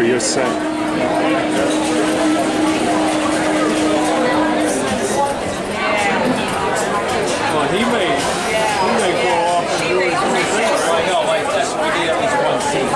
for your set. Well, he may go off and do his own thing. I know, like this, we need at least one scene.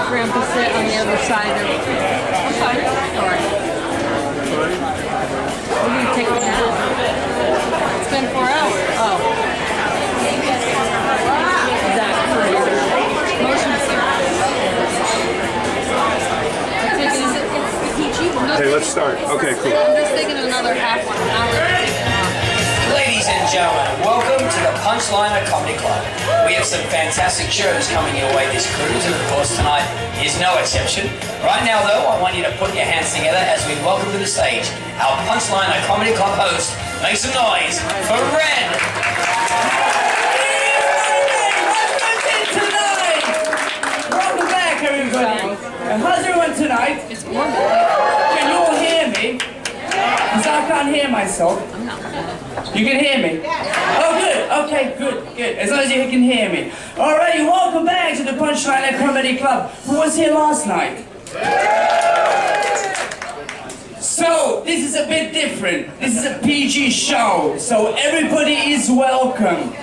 Grandpa sit on the other side of the store. We're going to take it now. It's been 4 hours. Oh. Exactly. Motion sickness. Hey, let's start. Okay, cool. I'm just thinking of another half one. Ladies and gentlemen, welcome to the Punchliner Comedy Club. We have some fantastic shows coming your way this cruise, and of course tonight is no exception. Right now though, I want you to put your hands together as we welcome to the stage our Punchliner Comedy Club host. Make some noise for Red! Welcome back, everybody. How's everyone tonight? It's warm. Can you all hear me? Because I can't hear myself. You can hear me? Oh, good. Okay, good. As long as you can hear me. Alrighty, welcome back to the Punchliner Comedy Club. Who was here last night? So, this is a bit different. This is a PG show, so everybody is welcome.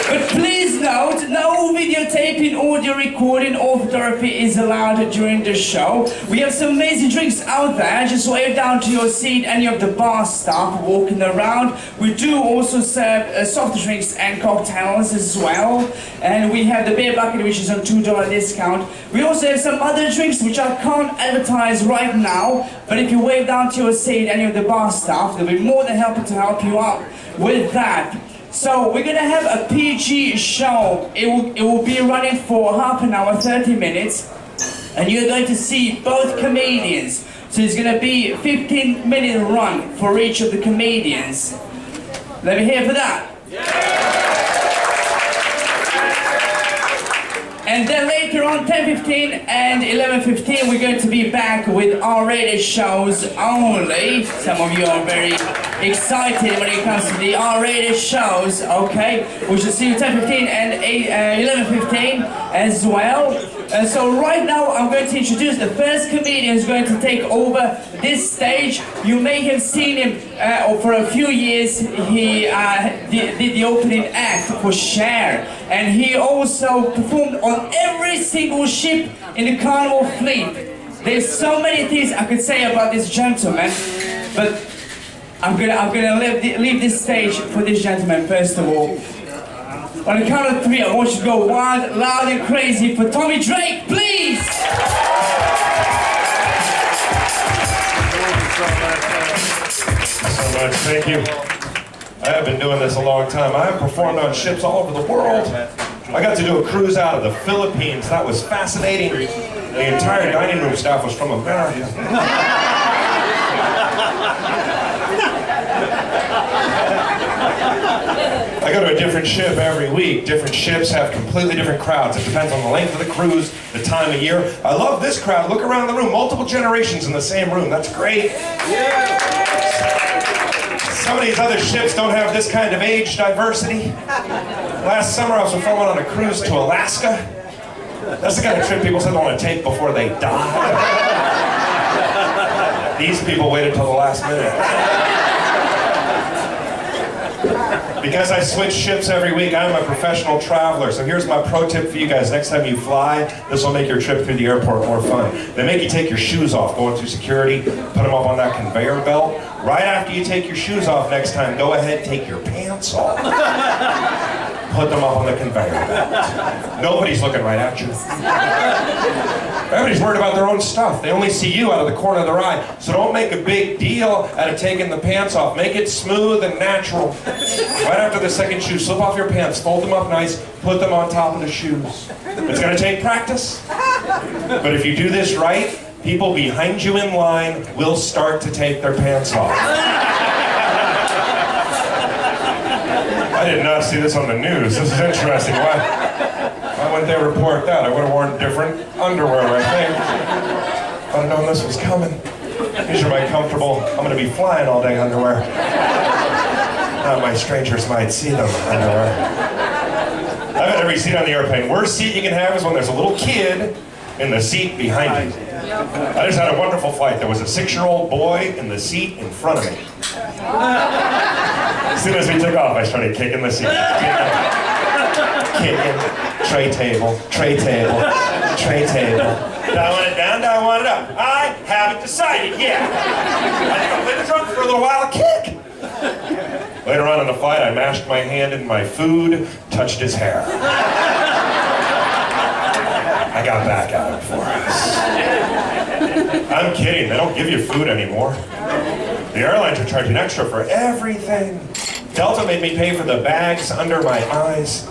But please note, no videotaping, audio recording, or photography is allowed during the show. We have some amazing drinks out there. Just wave down to your seat, any of the bar staff walking around. We do also serve soft drinks and cocktails as well. And we have the beer bucket, which is on $2 discount. We also have some other drinks, which I can't advertise right now. But if you wave down to your seat, any of the bar staff, they'll be more than happy to help you out with that. So we're gonna have a PG show. It will be running for half an hour, 30 minutes, and you're going to see both comedians. So it's gonna be a 15-minute run for each of the comedians. Let me hear for that. And then later on, 10:15 and 11:15, we're going to be back with R-rated shows only. Some of you are very excited when it comes to the R-rated shows. Okay, we shall see you 10:15 and 11:15 as well. So right now, I'm going to introduce the first comedian who's going to take over this stage. You may have seen him for a few years. He did the opening act for Cher, and he also performed on every single ship in the Carnival fleet. There's so many things I could say about this gentleman, but I'm gonna leave this stage for this gentleman first of all. On the count of 3, I want you to go wild, loud, and crazy for Tommy Drake, please! So much, thank you. I have been doing this a long time. I have performed on ships all over the world. I got to do a cruise out of the Philippines. That was fascinating. The entire dining room staff was from America. I go to a different ship every week. Different ships have completely different crowds. It depends on the length of the cruise, the time of year. I love this crowd. Look around the room. Multiple generations in the same room. That's great. Some of these other ships don't have this kind of age diversity. Last summer I was performing on a cruise to Alaska. That's the kind of trip people said they want to take before they die. These people waited till the last minute. Because I switch ships every week, I'm a professional traveler. So here's my pro tip for you guys. Next time you fly, this will make your trip through the airport more fun. They make you take your shoes off going through security, put them up on that conveyor belt. Right after you take your shoes off next time, go ahead, take your pants off. Put them up on the conveyor belt. Nobody's looking right at you. Everybody's worried about their own stuff. They only see you out of the corner of their eye. So don't make a big deal out of taking the pants off. Make it smooth and natural. Right after the second shoe, slip off your pants, fold them up nice, put them on top of the shoes. It's going to take practice. But if you do this right, people behind you in line will start to take their pants off. I did not see this on the news. This is interesting. Why wouldn't they report that? I would have worn different underwear, I think. If I'd known this was coming. These are my comfortable, I'm going to be flying all day underwear. Not my strangers might see them underwear. I've had every seat on the airplane. Worst seat you can have is when there's a little kid in the seat behind you. I just had a wonderful flight. There was a 6-year-old boy in the seat in front of me. As soon as we took off, I started kicking the seat. Kicking. Tray table, tray table, tray table. Do I want it down? Do I want it up? I haven't decided yet. I think I'll play the drums for a little while and kick. Later on in the flight, I mashed my hand in my food, touched his hair. I got back at him for us. I'm kidding, they don't give you food anymore. The airlines are charging extra for everything. Delta made me pay for the bags under my eyes.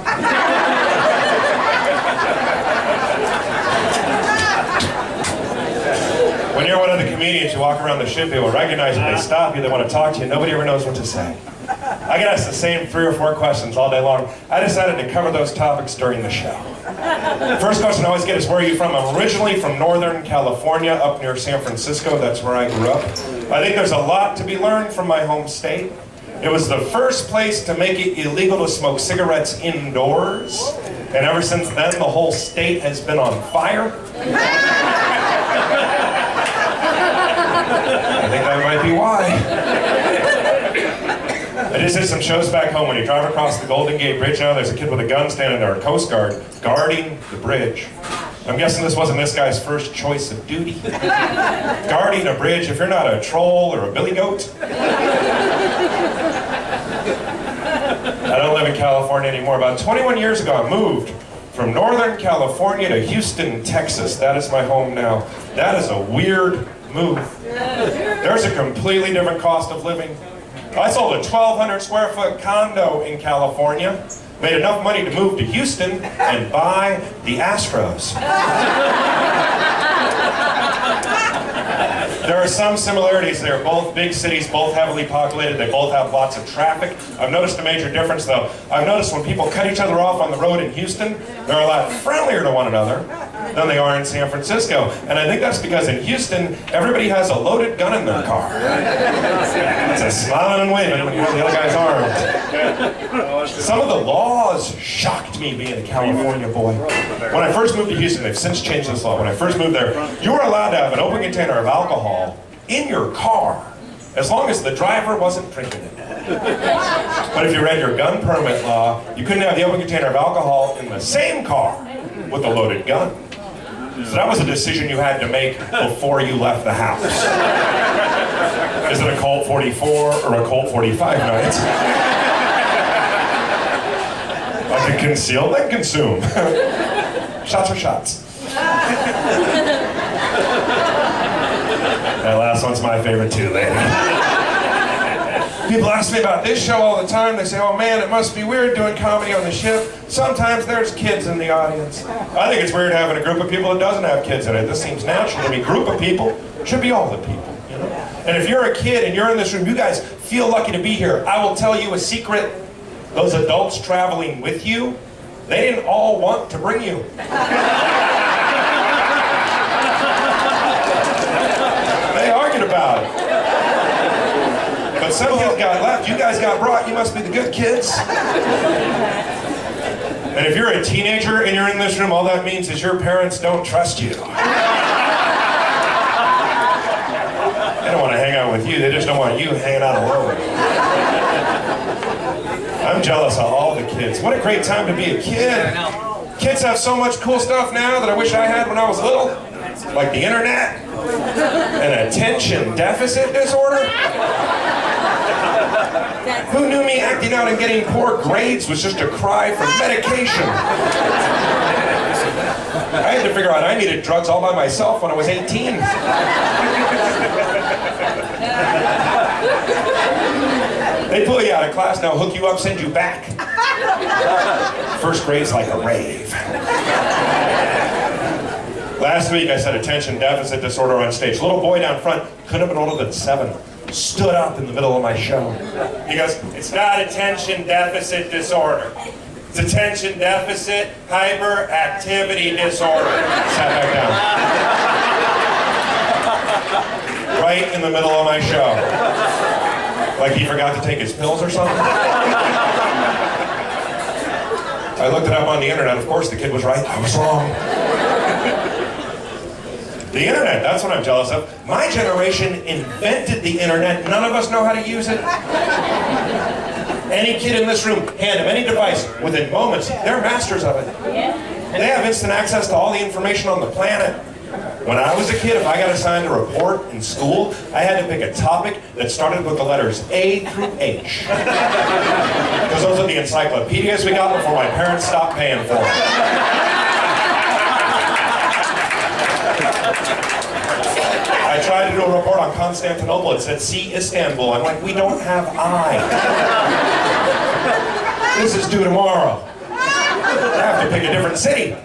When you're one of the comedians, you walk around the ship, they will recognize you, they stop you, they want to talk to you, nobody ever knows what to say. I get asked the same 3 or 4 questions all day long. I decided to cover those topics during the show. The first question I always get is, where are you from? I'm originally from Northern California, up near San Francisco. That's where I grew up. I think there's a lot to be learned from my home state. It was the first place to make it illegal to smoke cigarettes indoors. And ever since then, the whole state has been on fire. I think that might be why. I just did some shows back home. When you drive across the Golden Gate Bridge now, there's a kid with a gun standing there, a Coast Guard, guarding the bridge. I'm guessing this wasn't this guy's first choice of duty. Guarding a bridge, if you're not a troll or a billy goat. I don't live in California anymore. About 21 years ago, I moved from Northern California to Houston, Texas. That is my home now. That is a weird move. There's a completely different cost of living. I sold a 1,200 square foot condo in California, made enough money to move to Houston and buy the Astros. There are some similarities. They're both big cities, both heavily populated. They both have lots of traffic. I've noticed a major difference, though. I've noticed when people cut each other off on the road in Houston, they're a lot friendlier to one another than they are in San Francisco. And I think that's because in Houston, everybody has a loaded gun in their car. It's a smiling and waving when you know the other guy's armed. Some of the laws shocked me being a California boy. When I first moved to Houston, they've since changed this law. When I first moved there, you were allowed to have an open container of alcohol in your car, as long as the driver wasn't drinking it. But if you read your gun permit law, you couldn't have the open container of alcohol in the same car with a loaded gun. So that was a decision you had to make before you left the house. Is it a Colt 44 or a Colt 45 night? I To conceal, then consume. Shots are shots. That last one's my favorite too, lady. People ask me about this show all the time. They say, oh man, it must be weird doing comedy on the ship. Sometimes there's kids in the audience. I think it's weird having a group of people that doesn't have kids in it. This seems natural to me. Group of people should be all the people, you know? And if you're a kid and you're in this room, you guys feel lucky to be here. I will tell you a secret. Those adults traveling with you, they didn't all want to bring you. They argued about it. But some kids got left. You guys got brought. You must be the good kids. And if you're a teenager and you're in this room, all that means is your parents don't trust you. They don't want to hang out with you. They just don't want you hanging out alone. I'm jealous of all the kids. What a great time to be a kid. Kids have so much cool stuff now that I wish I had when I was little. Like the internet, and attention deficit disorder. Who knew me acting out and getting poor grades was just a cry for medication? I had to figure out I needed drugs all by myself when I was 18. They pull you out of class, now hook you up, send you back. First grade's like a rave. Last week I said attention deficit disorder on stage. Little boy down front, couldn't have been older than 7, stood up in the middle of my show. He goes, it's not attention deficit disorder. It's attention deficit hyperactivity disorder. Sat back down. Right in the middle of my show. Like he forgot to take his pills or something. I looked it up on the internet. Of course, the kid was right. I was wrong. The internet, that's what I'm jealous of. My generation invented the internet. None of us know how to use it. Any kid in this room, hand them any device, within moments, they're masters of it. They have instant access to all the information on the planet. When I was a kid, if I got assigned a report in school, I had to pick a topic that started with the letters A through H. Because those are the encyclopedias we got before my parents stopped paying for them. I tried to do a report on Constantinople. It said, see Istanbul. I'm like, we don't have I. This is due tomorrow. I have to pick a different city.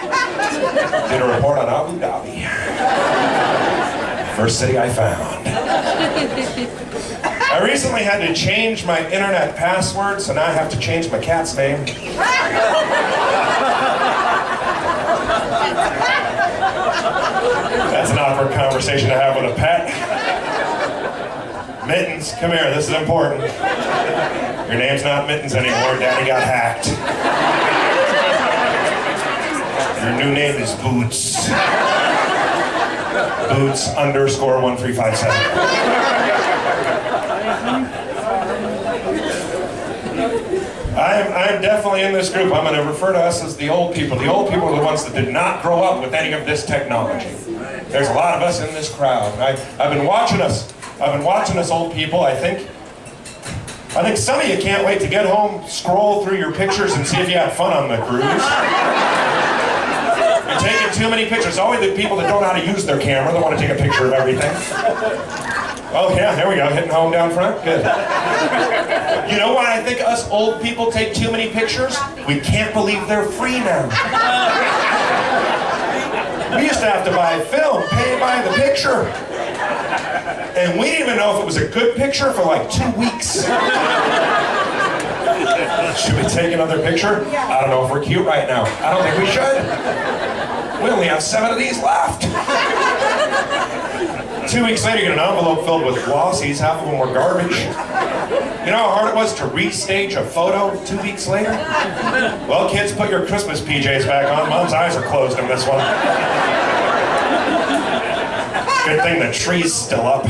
Did a report on Abu Dhabi. First city I found. I recently had to change my internet password, so now I have to change my cat's name. That's an awkward conversation to have with a pet. Mittens, come here, this is important. Your name's not Mittens anymore, Daddy got hacked. Your new name is Boots. Boots _1357. I'm definitely in this group. I'm going to refer to us as the old people. The old people are the ones that did not grow up with any of this technology. There's a lot of us in this crowd. I've been watching us. Old people. I think some of you can't wait to get home, scroll through your pictures, and see if you had fun on the cruise. You're taking too many pictures. Always the people that don't know how to use their camera. They want to take a picture of everything. Oh yeah, there we go. Hitting home down front. Good. You know why I think us old people take too many pictures? We can't believe they're free now. We used to have to buy film, pay by the picture. And we didn't even know if it was a good picture for like 2 weeks. Should we take another picture? I don't know if we're cute right now. I don't think we should. We only have 7 of these left. 2 weeks later, you get an envelope filled with glossies. Half of them were garbage. You know how hard it was to restage a photo 2 weeks later? Well, kids, put your Christmas PJs back on. Mom's eyes are closed in this one. Good thing the tree's still up.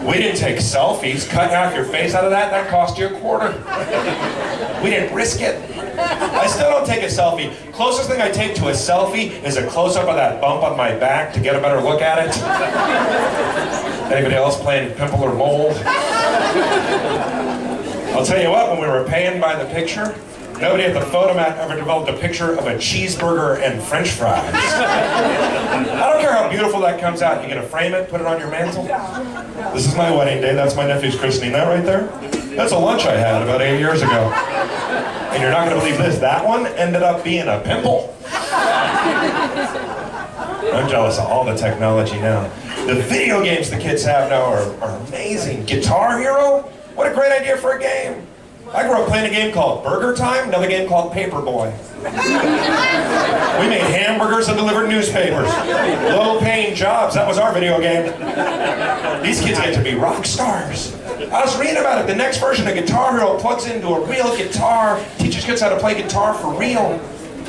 We didn't take selfies. Cut half your face out of that, that cost you $0.25. We didn't risk it. I still don't take a selfie. Closest thing I take to a selfie is a close-up of that bump on my back to get a better look at it. Anybody else playing pimple or mole? I'll tell you what, when we were paying by the picture, nobody at the photomat ever developed a picture of a cheeseburger and french fries. I don't care how beautiful that comes out. You gonna frame it, put it on your mantle? This is my wedding day. That's my nephew's christening. That right there? That's a lunch I had about 8 years ago. And you're not gonna believe this. That one ended up being a pimple. I'm jealous of all the technology now. The video games the kids have now are amazing. Guitar Hero? What a great idea for a game. I grew up playing a game called Burger Time, another game called Paperboy. We made hamburgers and delivered newspapers. Low-paying jobs, that was our video game. These kids get to be rock stars. I was reading about it. The next version of Guitar Hero plugs into a real guitar, teaches kids how to play guitar for real.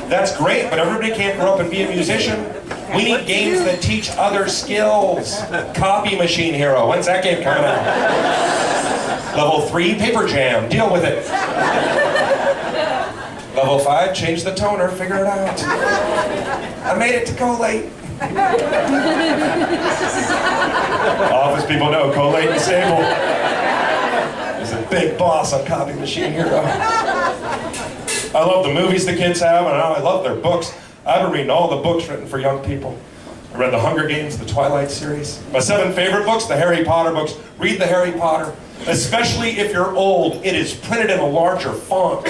That's great, but everybody can't grow up and be a musician. We need games that teach other skills. Copy Machine Hero, when's that game coming out? Level 3, Paper Jam, deal with it. Level 5, change the toner, figure it out. I made it to collate. Office people know collate and stable. He's a big boss on Copy Machine Hero. I love the movies the kids have, and I love their books. I've been reading all the books written for young people. I read the Hunger Games, the Twilight series. My 7 favorite books, the Harry Potter books. Read the Harry Potter. Especially if you're old, it is printed in a larger font.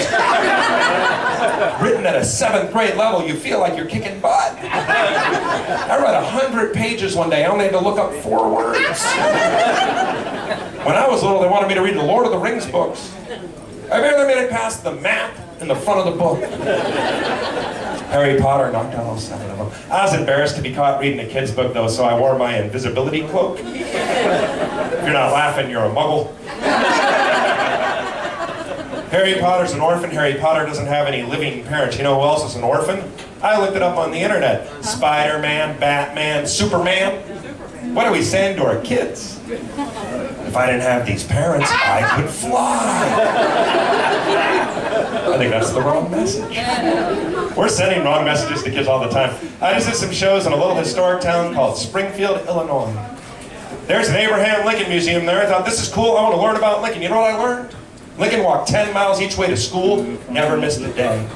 Written at a 7th grade level, you feel like you're kicking butt. I read 100 pages one day. I only had to look up 4 words. When I was little, they wanted me to read the Lord of the Rings books. I barely made it past the map in the front of the book. Harry Potter knocked out all 7 of them. I was embarrassed to be caught reading a kid's book, though, so I wore my invisibility cloak. If you're not laughing, you're a muggle. Harry Potter's an orphan. Harry Potter doesn't have any living parents. You know who else is an orphan? I looked it up on the internet. Spider-Man, Batman, Superman. What are we saying to our kids? If I didn't have these parents, I could fly. I think that's the wrong message. We're sending wrong messages to kids all the time. I just did some shows in a little historic town called Springfield, Illinois. There's an Abraham Lincoln Museum there. I thought, this is cool, I want to learn about Lincoln. You know what I learned? Lincoln walked 10 miles each way to school, never missed a day.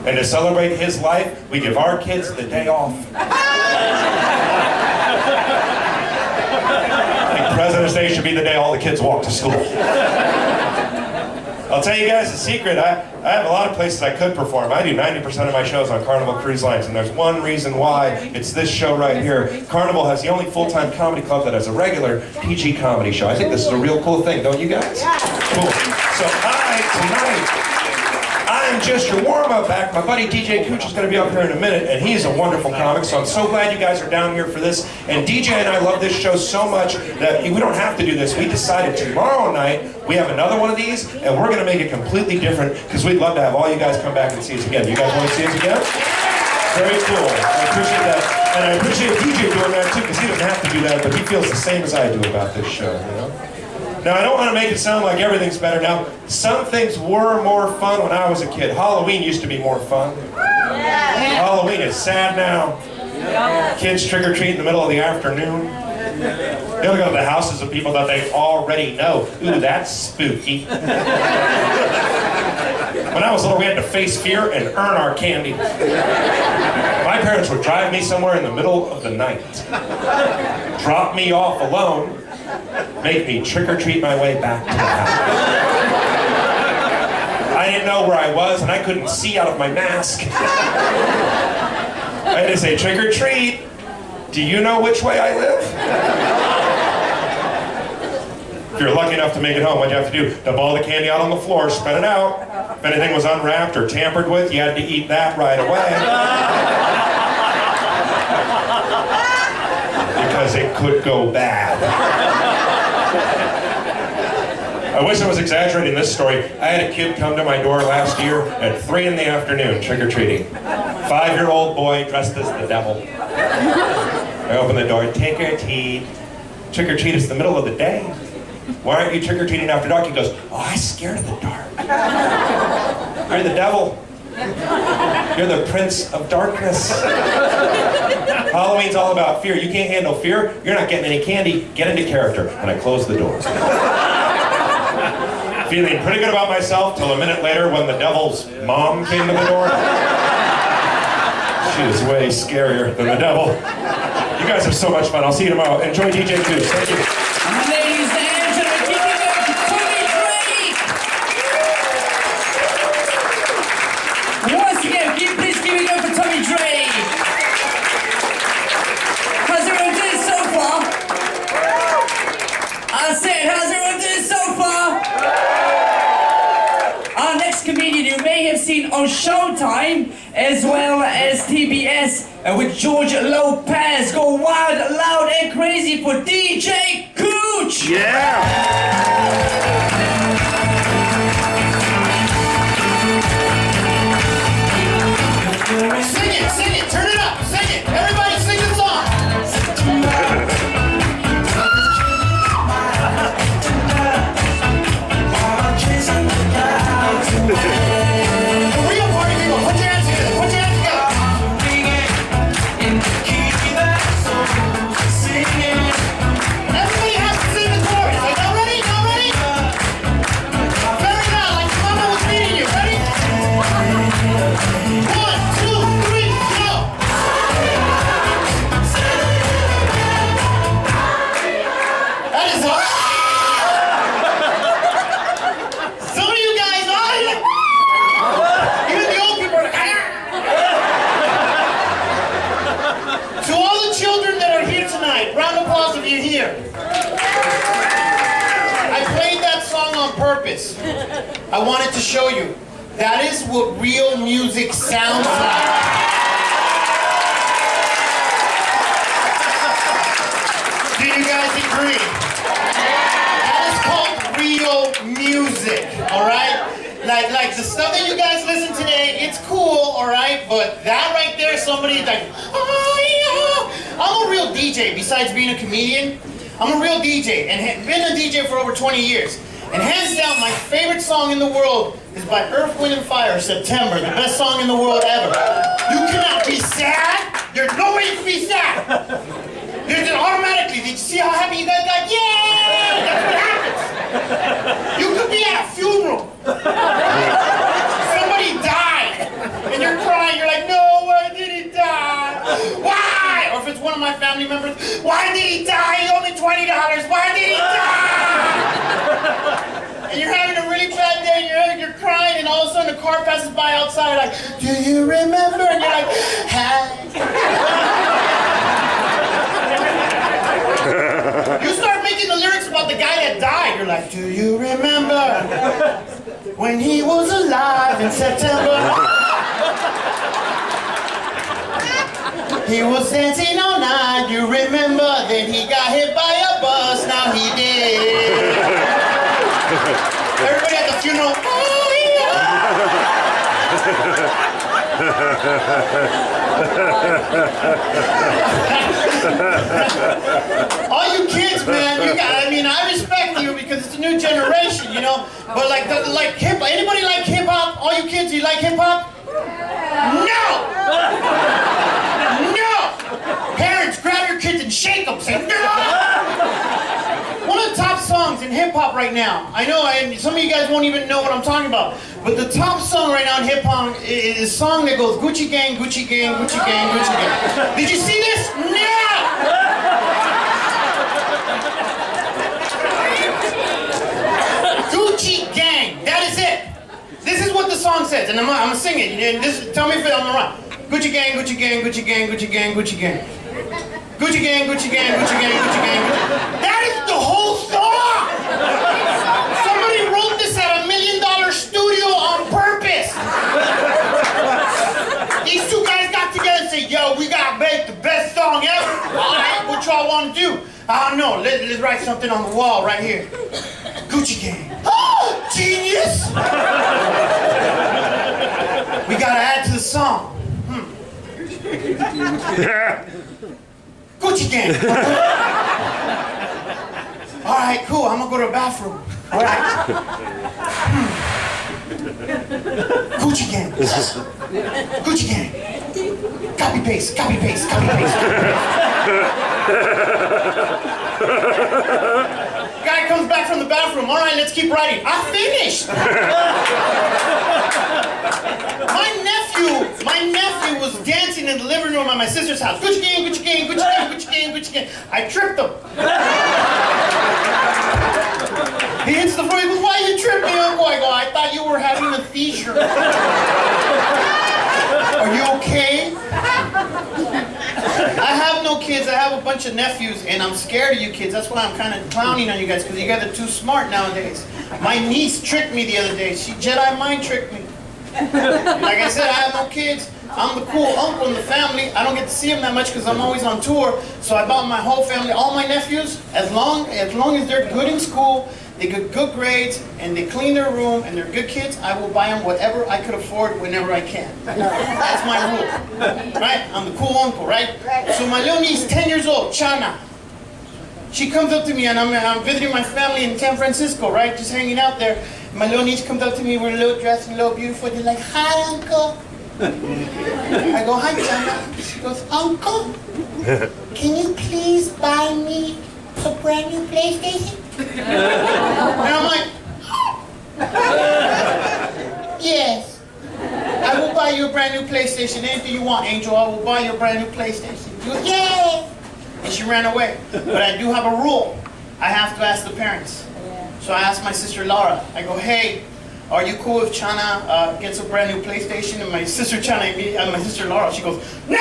And to celebrate his life, we give our kids the day off. I think President's Day should be the day all the kids walk to school. I'll tell you guys a secret. I have a lot of places I could perform. I do 90% of my shows on Carnival Cruise Lines, and there's one reason why. It's this show right here. Carnival has the only full-time comedy club that has a regular PG comedy show. I think this is a real cool thing, don't you guys? Cool. So tonight, I'm just your warm-up act. My buddy DJ Cooch is going to be up here in a minute, and he's a wonderful comic, so I'm so glad you guys are down here for this. And DJ and I love this show so much that we don't have to do this. We decided tomorrow night we have another one of these, and we're going to make it completely different because we'd love to have all you guys come back and see us again. You guys want to see us again? Very cool. I appreciate that. And I appreciate DJ doing that too, because he doesn't have to do that, but he feels the same as I do about this show, you know? Now, I don't want to make it sound like everything's better now. Some things were more fun when I was a kid. Halloween used to be more fun. Yeah. Halloween is sad now. Yeah. Kids trick-or-treat in the middle of the afternoon. They'll go to the houses of people that they already know. Ooh, that's spooky. When I was little, we had to face fear and earn our candy. My parents would drive me somewhere in the middle of the night, drop me off alone, make me trick-or-treat my way back to the house. I didn't know where I was, and I couldn't see out of my mask. I had to say, trick-or-treat. Do you know which way I live? If you're lucky enough to make it home, what'd you have to do? Dump all the candy out on the floor, spread it out. If anything was unwrapped or tampered with, you had to eat that right away. Because it could go bad. I wish I was exaggerating this story. I had a kid come to my door last year at 3 in the afternoon, trick-or-treating. 5-year-old boy dressed as the devil. I open the door, trick-or-treat. Trick-or-treat, it's the middle of the day. Why aren't you trick-or-treating after dark? He goes, oh, I'm scared of the dark. You're the devil. You're the prince of darkness. Halloween's all about fear. You can't handle fear, you're not getting any candy. Get into character. And I close the door. Feeling pretty good about myself till a minute later when the devil's mom came to the door. She is way scarier than the devil. You guys have so much fun. I'll see you tomorrow. Enjoy DJ Cooch. Thank you. Ladies and gentlemen, give it up to Tommy Drake! Once again, please give it up for Tommy Drake! How's everyone doing so far? I said, how's everyone doing so far? Our next comedian you may have seen on Showtime as well as TBS with George Lopez. Go wild, loud and crazy for DJ Cooch! Yeah! Sing it, turn it up, sing it. Everybody sing the song. The real party people, put your hands together, put your hands together. Everybody has to sing the chorus. Are y'all ready? Y'all ready? Very loud, like your mama was feeding you. Ready? 1, 2, 3, go! That is all. Some of you guys are like, even the old people are like, to all the children that are here tonight, round of applause if you're here. I played that song on purpose. I wanted to show you. That is what real music sounds like. Do you guys agree? That is called real music, alright? Like the stuff that you guys listen today, it's cool, alright? But that right there, somebody's like, oh yeah. I'm a real DJ, besides being a comedian. I'm a real DJ, and been a DJ for over 20 years. And hands down, my favorite song in the world is by Earth, Wind & Fire, September, the best song in the world ever. You cannot be sad. There's no way you can be sad. There's just automatically, did you see how happy you guys got? Yay! That's what happens. You could be at a funeral. Somebody died, and you're crying. You're like, no, why did he die? Why? Or if it's one of my family members, why did he die? He owed me $20. Why did he die? And you're having a really bad day, and you're crying, and all of a sudden a car passes by outside, like, do you remember? And you're like, hi. You start making the lyrics about the guy that died. You're like, do you remember when he was alive in September? He was dancing all night, you remember? Then he got hit by a bus, now he did. Everybody at the funeral, oh yeah. All you kids, man, I respect you because it's a new generation, you know? But like hip-hop, anybody like hip-hop? All you kids, you like hip-hop? No! No! Parents, grab your kids and shake them. Say, no! One of the top songs in hip-hop right now, I know some of you guys won't even know what I'm talking about, but the top song right now in hip-hop is a song that goes, Gucci Gang, Gucci Gang, Gucci Gang, Gucci Gang. Did you see this? No! Gucci Gang, that is it. This is what the song says, and I'm gonna sing it. And tell me if I'm wrong. Gucci Gang, Gucci Gang, Gucci Gang, Gucci Gang, Gucci Gang. Gucci Gang, Gucci Gang, Gucci Gang, Gucci Gang. That is the whole song! Somebody wrote this at $1 million studio on purpose. These two guys got together and said, yo, we gotta make the best song ever. All right, what y'all wanna do? I don't know, let's write something on the wall right here. Gucci Gang. Oh, genius! We gotta add to the song. Gucci Gang. All right, cool. I'm gonna go to the bathroom. All right. Gucci Gang. Gucci Gang. Copy paste. Copy paste. Copy paste. Guy comes back from the bathroom. All right, let's keep writing. I finished. My nephew was dancing in the living room at my sister's house. Gucci gang, Gucci gang, Gucci gang, Gucci gang, Gucci gang. I tripped him. He hits the floor. He goes, "Why you tripped me, Uncle?" I go, "I thought you were having a seizure." Are you okay? I have no kids. I have a bunch of nephews, and I'm scared of you kids. That's why I'm kind of clowning on you guys, because you guys are too smart nowadays. My niece tricked me the other day. She Jedi mind tricked me. Like I said, I have no kids. I'm the cool uncle in the family. I don't get to see them that much because I'm always on tour. So I bought my whole family, all my nephews, as long as they're good in school, they get good grades, and they clean their room, and they're good kids, I will buy them whatever I could afford whenever I can. That's my rule. Right? I'm the cool uncle, right? So my little niece, 10 years old, Chana, she comes up to me, and I'm visiting my family in San Francisco, right? Just hanging out there. My little niece comes up to me, we're a little dressed and a little beautiful. They're like, "Hi, Uncle." I go, "Hi, Chana." She goes, "Uncle, can you please buy me a brand new PlayStation?" And I'm like, "Yes, I will buy you a brand new PlayStation. Anything you want, Angel, I will buy you a brand new PlayStation." She goes, "Yay!" And she ran away. But I do have a rule. I have to ask the parents. So I asked my sister Laura. I go, "Hey, are you cool if Chana gets a brand new PlayStation?" And my sister my sister Laura, she goes, "No!"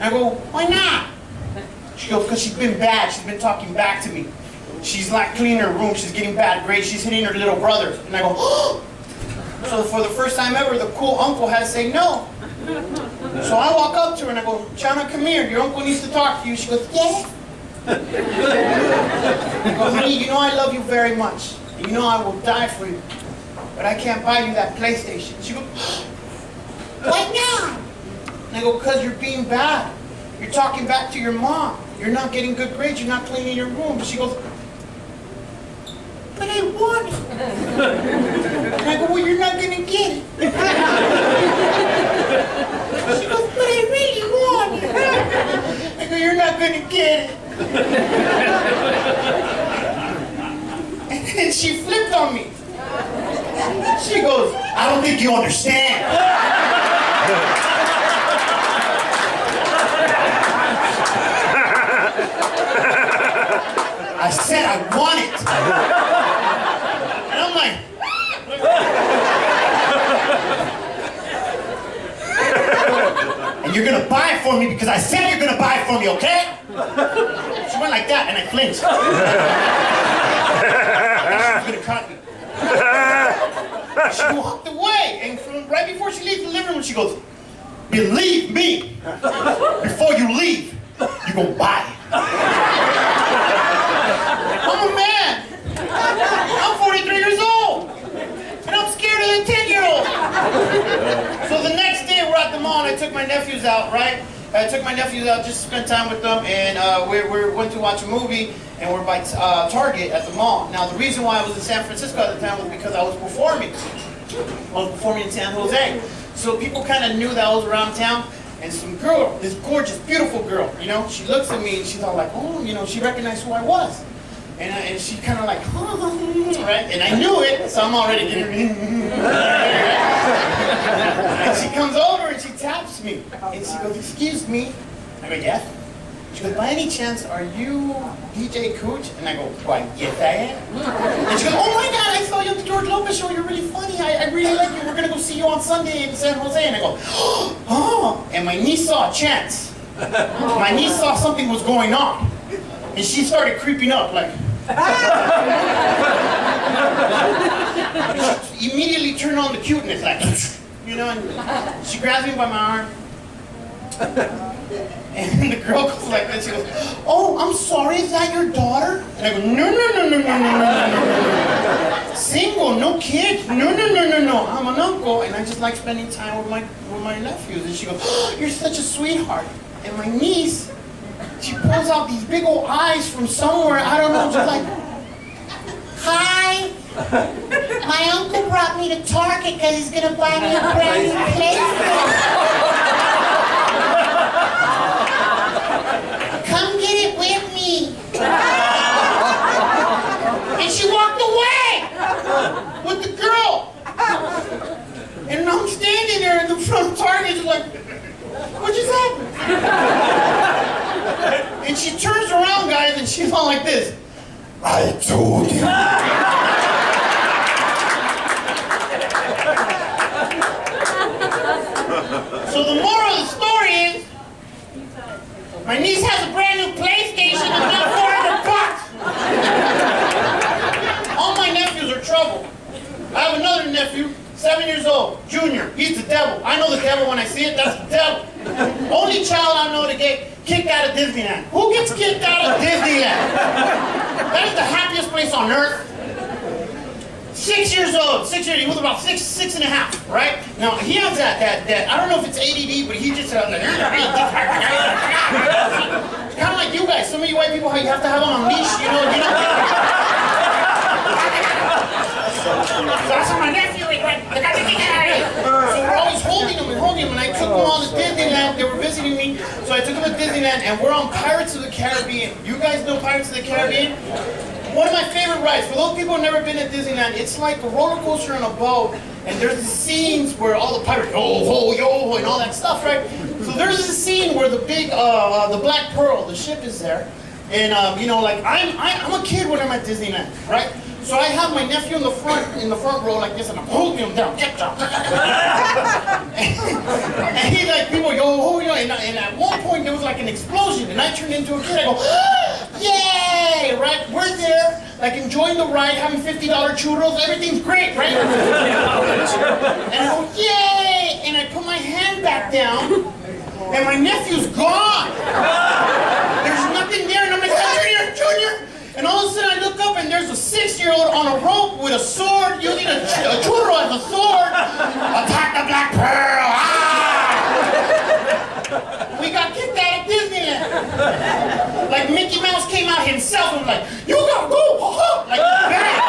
I go, "Why not?" She goes, "Because she's been bad. She's been talking back to me. She's not cleaning her room. She's getting bad grades. She's hitting her little brother." And I go, "Oh!" So for the first time ever, the cool uncle had to say no. So I walk up to her and I go, "Chana, come here. Your uncle needs to talk to you." She goes, "Yes." I go, "Honey, you know I love you very much. You know I will die for you. But I can't buy you that PlayStation." She goes, "Why not?" And I go, "Because you're being bad. You're talking back to your mom. You're not getting good grades. You're not cleaning your room." She goes, "But I want it." And I go, "Well, you're not going to get it." She goes, "But I really want it." I go, "You're not going to get it." And then she flipped on me. She goes, "I don't think you understand." I said I want it. And I'm like, "And you're gonna buy it for me because I said you're gonna buy it for me, okay?" She went like that, and I flinched. I thought she was gonna cut me. She walked away, and right before she leaves the living room, she goes, "Believe me, before you leave, you're gonna buy it." I'm a man. I'm 43 years old, and I'm scared of the 10-year-old. So the next day, we're at the mall, and I took my nephews out, right? I took my nephews out just to spend time with them, and we went to watch a movie, and we're by Target at the mall. Now, the reason why I was in San Francisco at the time was because I was performing. I was performing in San Jose. So people kind of knew that I was around town, and some girl, this gorgeous, beautiful girl, you know, she looks at me, and she's all like, "Oh," you know, she recognized who I was. And she kind of like, right? And I knew it, so I'm already getting, and she comes over and she taps me. And she goes, "Excuse me." I go, "Yes." She goes, "By any chance, are you DJ Cooch?" And I go, "Why, yes, I am." And she goes, "Oh my God, I saw you at the George Lopez show. You're really funny. I really like you. We're going to go see you on Sunday in San Jose." And I go, "Oh." And my niece saw a chance. My niece saw something was going on. And she started creeping up like. She immediately turned on the cuteness, like, you know, and she grabs me by my arm. And the girl goes like this, she goes, "Oh, I'm sorry, is that your daughter?" And I go, No. Single, no kids, no. I'm an uncle, and I just like spending time with my nephews. And she goes, "Oh, you're such a sweetheart." And my niece, she pulls out these big old eyes from somewhere, I don't know, just like, "Hi, my uncle brought me to Target because he's going to buy me a brand new PlayStation. Come get it with me." like, what just happened? And she turns around, guys, and she's all like this. I told you. So the moral of the story is, my niece has a brand new PlayStation and not $400. All my nephews are trouble. I have another nephew, 7 years old, Junior. He's the devil. I know the devil when I see it. That's the devil. Only child I know to get kicked out of Disneyland. Who gets kicked out of Disneyland? That is the happiest place on earth. 6 years old. 6 years. He was about six and a half, right? Now he has that. I don't know if it's ADD, but he just it's kind of like you guys. Some of you white people, how you have to have him on a leash, you know. So I saw my nephew, he went, so we're always holding him, and I took him on to Disneyland. They were visiting me, so I took him to Disneyland, and we're on Pirates of the Caribbean. You guys know Pirates of the Caribbean? One of my favorite rides. For those people who've never been to Disneyland, it's like a roller coaster on a boat, and there's these scenes where all the pirates, yo ho, and all that stuff, right? So there's this scene where the big, the Black Pearl, the ship is there, and you know, like I'm a kid when I'm at Disneyland, right? So I have my nephew in the front row like this, and I'm holding him down. And he's like, people, yo, and at one point there was like an explosion, and I turned into a kid. I go, yay, right? We're there, like enjoying the ride, having $50 churros, everything's great, right? And I go, yay, and I put my hand back down, and my nephew's gone. There's nothing there, and I'm like, Junior. And all of a sudden I look up and there's a 6-year-old on a rope with a sword, using a churro as a sword. Attack the Black Pearl! Ah! We got kicked out of Disneyland. Like Mickey Mouse came out himself and was like, you gotta go! Like bang!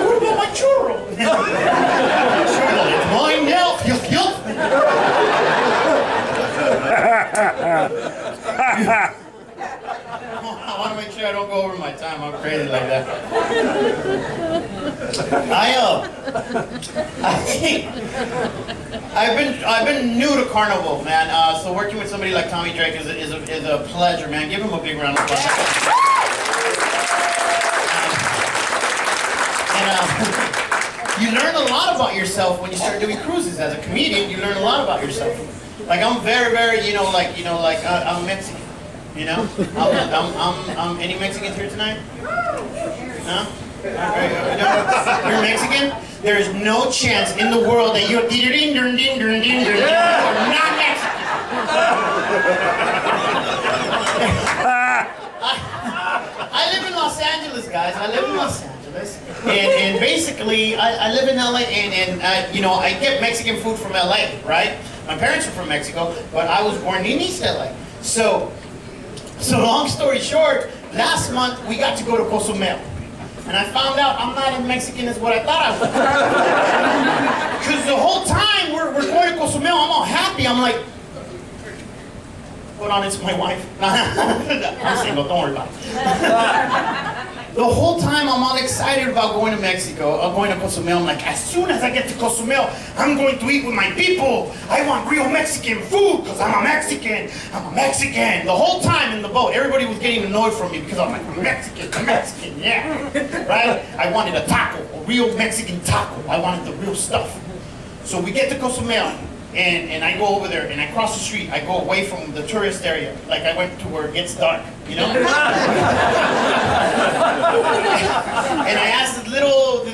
What about my churro? It's mine now. Yup. I want to make sure I don't go over my time. I'm crazy like that. I've been new to Carnival, man. So working with somebody like Tommy Drake is a pleasure, man. Give him a big round of applause. You learn a lot about yourself when you start doing cruises. As a comedian, you learn a lot about yourself. Like I'm very, I'm Mexican. You know, I'm any Mexicans here tonight? No? You're Mexican? There is no chance in the world that you're not Mexican. I live in Los Angeles, guys. I live in Los Angeles. And basically, I live in LA, and you know, I get Mexican food from LA, right? My parents are from Mexico, but I was born in East LA. So long story short, last month we got to go to Cozumel. And I found out I'm not as Mexican as what I thought I was. Because the whole time we're going to Cozumel, I'm all happy. I'm like, hold on, it's my wife. I'm single, don't worry about it. The whole time I'm all excited about going to Mexico, going to Cozumel. I'm like, as soon as I get to Cozumel, I'm going to eat with my people. I want real Mexican food because I'm a Mexican. The whole time in the boat, everybody was getting annoyed from me because I'm like, Mexican, yeah. Right? I wanted a taco, a real Mexican taco. I wanted the real stuff. So we get to Cozumel. And I go over there and I cross the street. I go away from the tourist area. Like I went to where it gets dark, you know? And I asked this little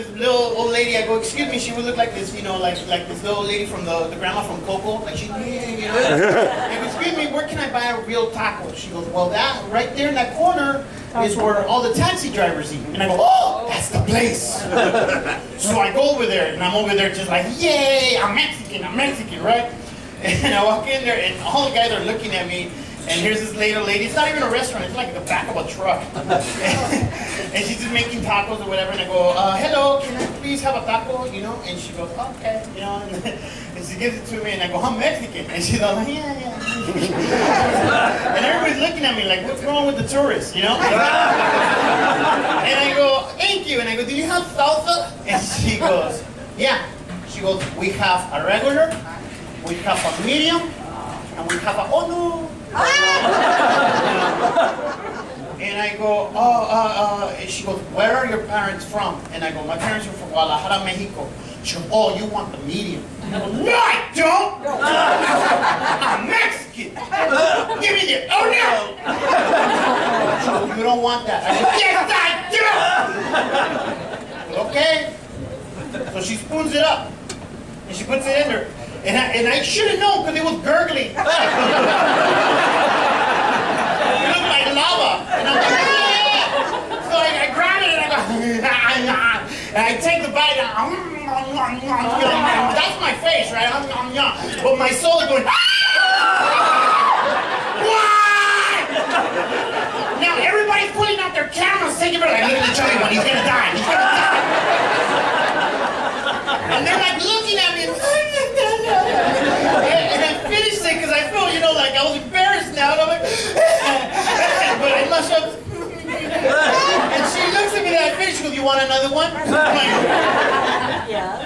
old lady, I go, excuse me, she would look like this, you know, like this little lady from the grandma from Coco. Like she, you know? I go, excuse me, where can I buy a real taco? She goes, well, that right there in that corner is where all the taxi drivers eat. And I go, oh, that's the place. So I go over there, and I'm over there just like, yay, I'm Mexican, right? And I walk in there, and all the guys are looking at me, And here's this little lady. It's not even a restaurant. It's like the back of a truck. And she's just making tacos or whatever. And I go, hello, can I please have a taco? You know? And she goes, okay. You know? And she gives it to me. And I go, I'm Mexican. And she's all like, yeah. And everybody's looking at me like, what's wrong with the tourists? You know? And I go, thank you. And I go, do you have salsa? And she goes, yeah. She goes, we have a regular, we have a medium, and we have a, oh no. And I go, and she goes, where are your parents from? And I go, my parents are from Guadalajara, Mexico. She goes, oh, you want the medium? And I go, no, I don't! I'm Mexican! Give me the, oh no! She goes, you don't want that. I go, yes, I do! Okay. So she spoons it up. And she puts it in there. And I should have known because it was gurgling. It looked like lava. And I'm like, yeah! So I grab it and I go, and I take the bite and that's my face, right? But my soul is going, why? Now everybody's pulling out their cameras, taking it, like, look at the chubby one, he's gonna die, he's gonna die. And they're like looking at me, and I finished it because I felt, you know, like I was embarrassed now. And I'm like, but I must have. And she looks at me and I finished. She goes, you want another one? I'm like, yes.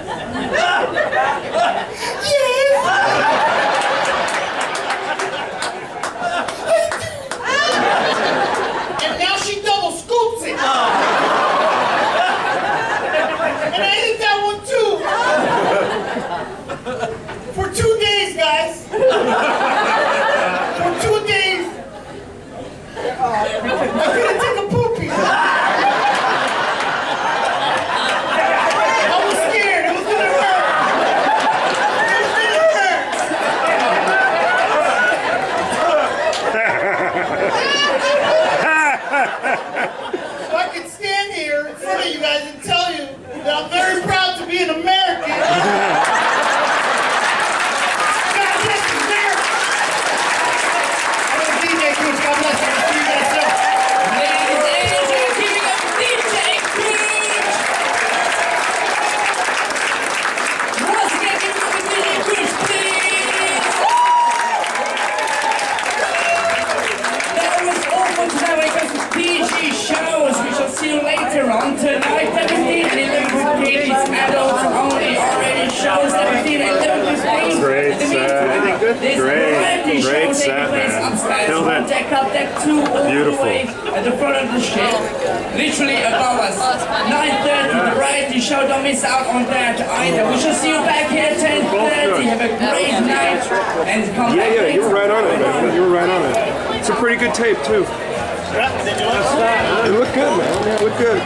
And now she double scoops it. And I ate that one too. For 2 days, guys. For 2 days. I couldn't take a poopy. I was scared. It was gonna hurt. It was gonna hurt. So I can stand here in front of you guys and tell you that I'm very proud to be an American. God bless America. I'm DJ Cooch. God bless you. See you guys soon. Ladies and gentlemen, giving up DJ Cooch! Once again, give it up to DJ Cooch, please! That was all for today when it comes to PG shows. We shall see you later on tonight. 17 and 11 pages, adults only, already shows 17 and 11 pages. Great set. There's variety Great shows set, taking place man. upstairs. Killed it. Deck up, deck 2, all Beautiful. the way at the front of the ship. Literally above us. 9:30, the variety show. Don't miss out on that either. We shall see you back here at 10:30. Have a great night. And come back Yeah, later. you were right on it, man. You were right on it. It's a pretty good tape, too. It looked good, man. Yeah, it looked good.